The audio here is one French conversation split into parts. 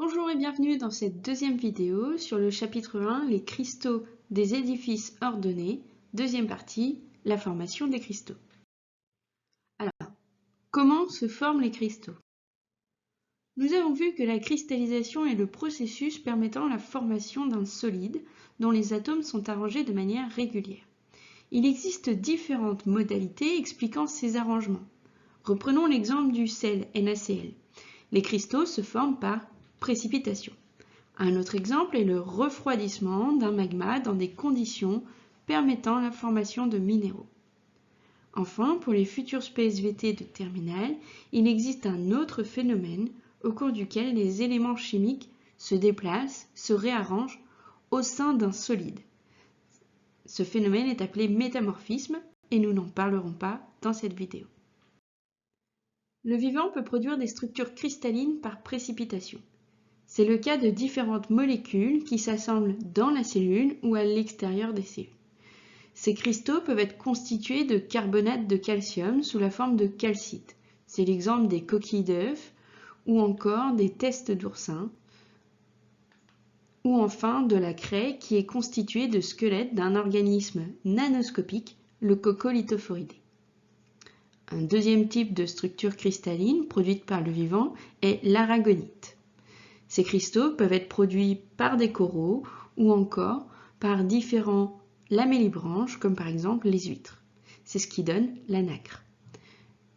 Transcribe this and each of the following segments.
Bonjour et bienvenue dans cette deuxième vidéo sur le chapitre 1, les cristaux des édifices ordonnés, deuxième partie, la formation des cristaux. Alors, comment se forment les cristaux? Nous avons vu que la cristallisation est le processus permettant la formation d'un solide dont les atomes sont arrangés de manière régulière. Il existe différentes modalités expliquant ces arrangements. Reprenons l'exemple du sel NaCl. Les cristaux se forment par précipitation. Un autre exemple est le refroidissement d'un magma dans des conditions permettant la formation de minéraux. Enfin, pour les futurs PSVT de terminale, il existe un autre phénomène au cours duquel les éléments chimiques se déplacent, se réarrangent au sein d'un solide. Ce phénomène est appelé métamorphisme et nous n'en parlerons pas dans cette vidéo. Le vivant peut produire des structures cristallines par précipitation. C'est le cas de différentes molécules qui s'assemblent dans la cellule ou à l'extérieur des cellules. Ces cristaux peuvent être constitués de carbonate de calcium sous la forme de calcite. C'est l'exemple des coquilles d'œufs ou encore des testes d'oursin, ou enfin de la craie qui est constituée de squelettes d'un organisme nanoscopique, le coccolithophoridé. Un deuxième type de structure cristalline produite par le vivant est l'aragonite. Ces cristaux peuvent être produits par des coraux ou encore par différents lamellibranches comme par exemple les huîtres. C'est ce qui donne la nacre.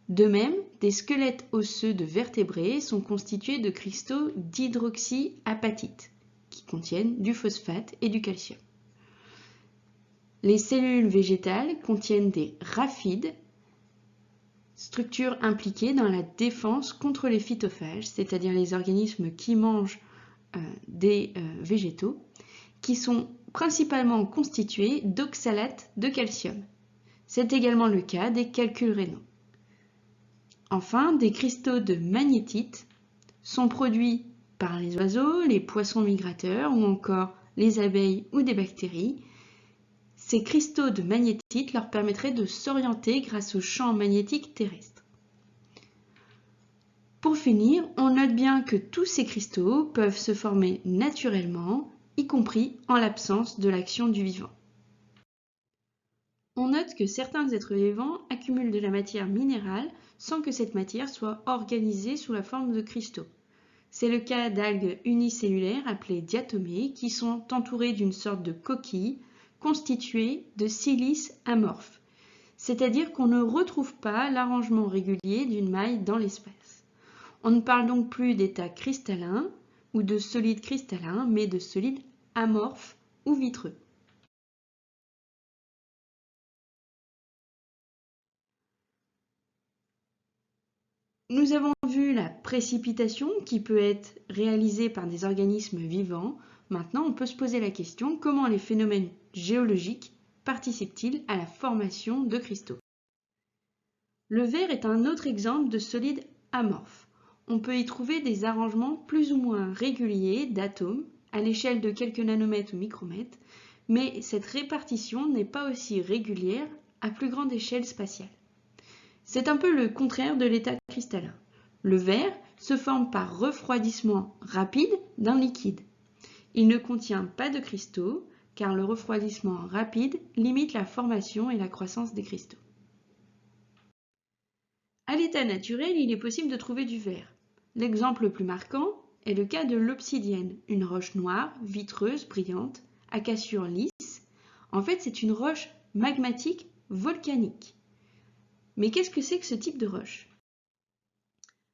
De même, des squelettes osseux de vertébrés sont constitués de cristaux d'hydroxyapatite qui contiennent du phosphate et du calcium. Les cellules végétales contiennent des raphides, structures impliquées dans la défense contre les phytophages, c'est-à-dire les organismes qui mangent des végétaux, qui sont principalement constitués d'oxalate de calcium. C'est également le cas des calculs rénaux. Enfin, des cristaux de magnétite sont produits par les oiseaux, les poissons migrateurs ou encore les abeilles ou des bactéries. Ces cristaux de magnétite leur permettraient de s'orienter grâce au champ magnétique terrestre. Pour finir, on note bien que tous ces cristaux peuvent se former naturellement, y compris en l'absence de l'action du vivant. On note que certains êtres vivants accumulent de la matière minérale sans que cette matière soit organisée sous la forme de cristaux. C'est le cas d'algues unicellulaires appelées diatomées qui sont entourées d'une sorte de coquille constituée de silice amorphe, c'est-à-dire qu'on ne retrouve pas l'arrangement régulier d'une maille dans l'espace. On ne parle donc plus d'état cristallin ou de solide cristallin, mais de solide amorphe ou vitreux. Nous avons vu la précipitation qui peut être réalisée par des organismes vivants. Maintenant, on peut se poser la question, comment les phénomènes géologiques participent-ils à la formation de cristaux? Le verre est un autre exemple de solide amorphe. On peut y trouver des arrangements plus ou moins réguliers d'atomes à l'échelle de quelques nanomètres ou micromètres, mais cette répartition n'est pas aussi régulière à plus grande échelle spatiale. C'est un peu le contraire de l'état cristallin. Le verre se forme par refroidissement rapide d'un liquide. Il ne contient pas de cristaux car le refroidissement rapide limite la formation et la croissance des cristaux. À l'état naturel, il est possible de trouver du verre. L'exemple le plus marquant est le cas de l'obsidienne, une roche noire, vitreuse, brillante, à cassure lisse. En fait, c'est une roche magmatique volcanique. Mais qu'est-ce que c'est que ce type de roche?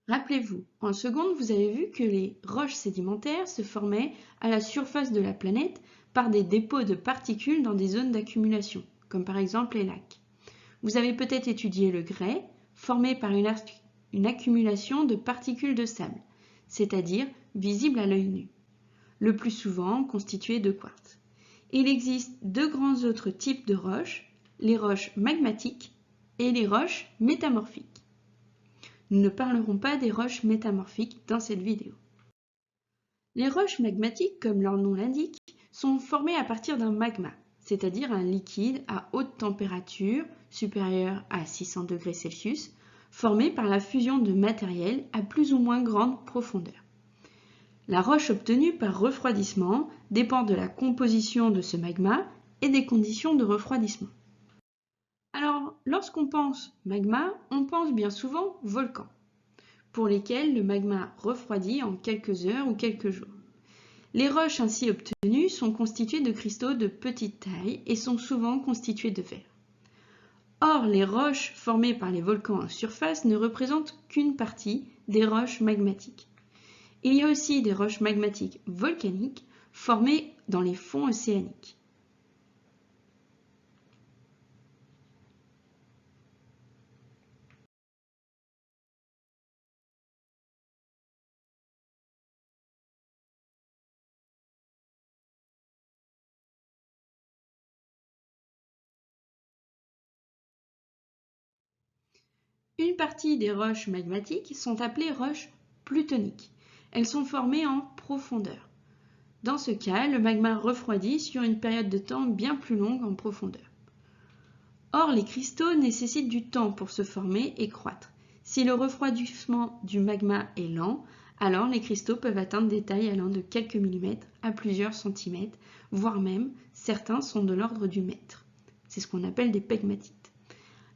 Rappelez-vous, en seconde, vous avez vu que les roches sédimentaires se formaient à la surface de la planète par des dépôts de particules dans des zones d'accumulation, comme par exemple les lacs. Vous avez peut-être étudié le grès, formé par une accumulation de particules de sable, c'est-à-dire visible à l'œil nu, le plus souvent constitué de quartz. Il existe deux grands autres types de roches, les roches magmatiques et les roches métamorphiques. Nous ne parlerons pas des roches métamorphiques dans cette vidéo. Les roches magmatiques, comme leur nom l'indique, sont formées à partir d'un magma, c'est-à-dire un liquide à haute température, supérieure à 600 degrés Celsius, formé par la fusion de matériel à plus ou moins grande profondeur. La roche obtenue par refroidissement dépend de la composition de ce magma et des conditions de refroidissement. Alors, lorsqu'on pense magma, on pense bien souvent volcan, pour lesquels le magma refroidit en quelques heures ou quelques jours. Les roches ainsi obtenues sont constituées de cristaux de petite taille et sont souvent constituées de verre. Or, les roches formées par les volcans en surface ne représentent qu'une partie des roches magmatiques. Il y a aussi des roches magmatiques volcaniques formées dans les fonds océaniques. Une partie des roches magmatiques sont appelées roches plutoniques. Elles sont formées en profondeur. Dans ce cas, le magma refroidit sur une période de temps bien plus longue en profondeur. Or, les cristaux nécessitent du temps pour se former et croître. Si le refroidissement du magma est lent, alors les cristaux peuvent atteindre des tailles allant de quelques millimètres à plusieurs centimètres, voire même certains sont de l'ordre du mètre. C'est ce qu'on appelle des pegmatites.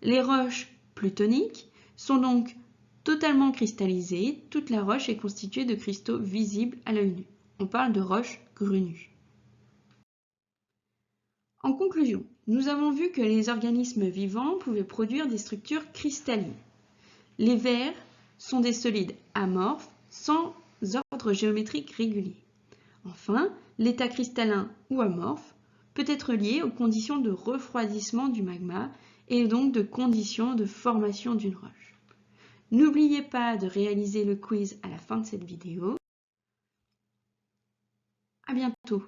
Les roches plutoniques sont donc totalement cristallisées. Toute la roche est constituée de cristaux visibles à l'œil nu. On parle de roches grunues. En conclusion, nous avons vu que les organismes vivants pouvaient produire des structures cristallines. Les verres sont des solides amorphes sans ordre géométrique régulier. Enfin, l'état cristallin ou amorphe peut être lié aux conditions de refroidissement du magma et donc de conditions de formation d'une roche. N'oubliez pas de réaliser le quiz à la fin de cette vidéo. À bientôt!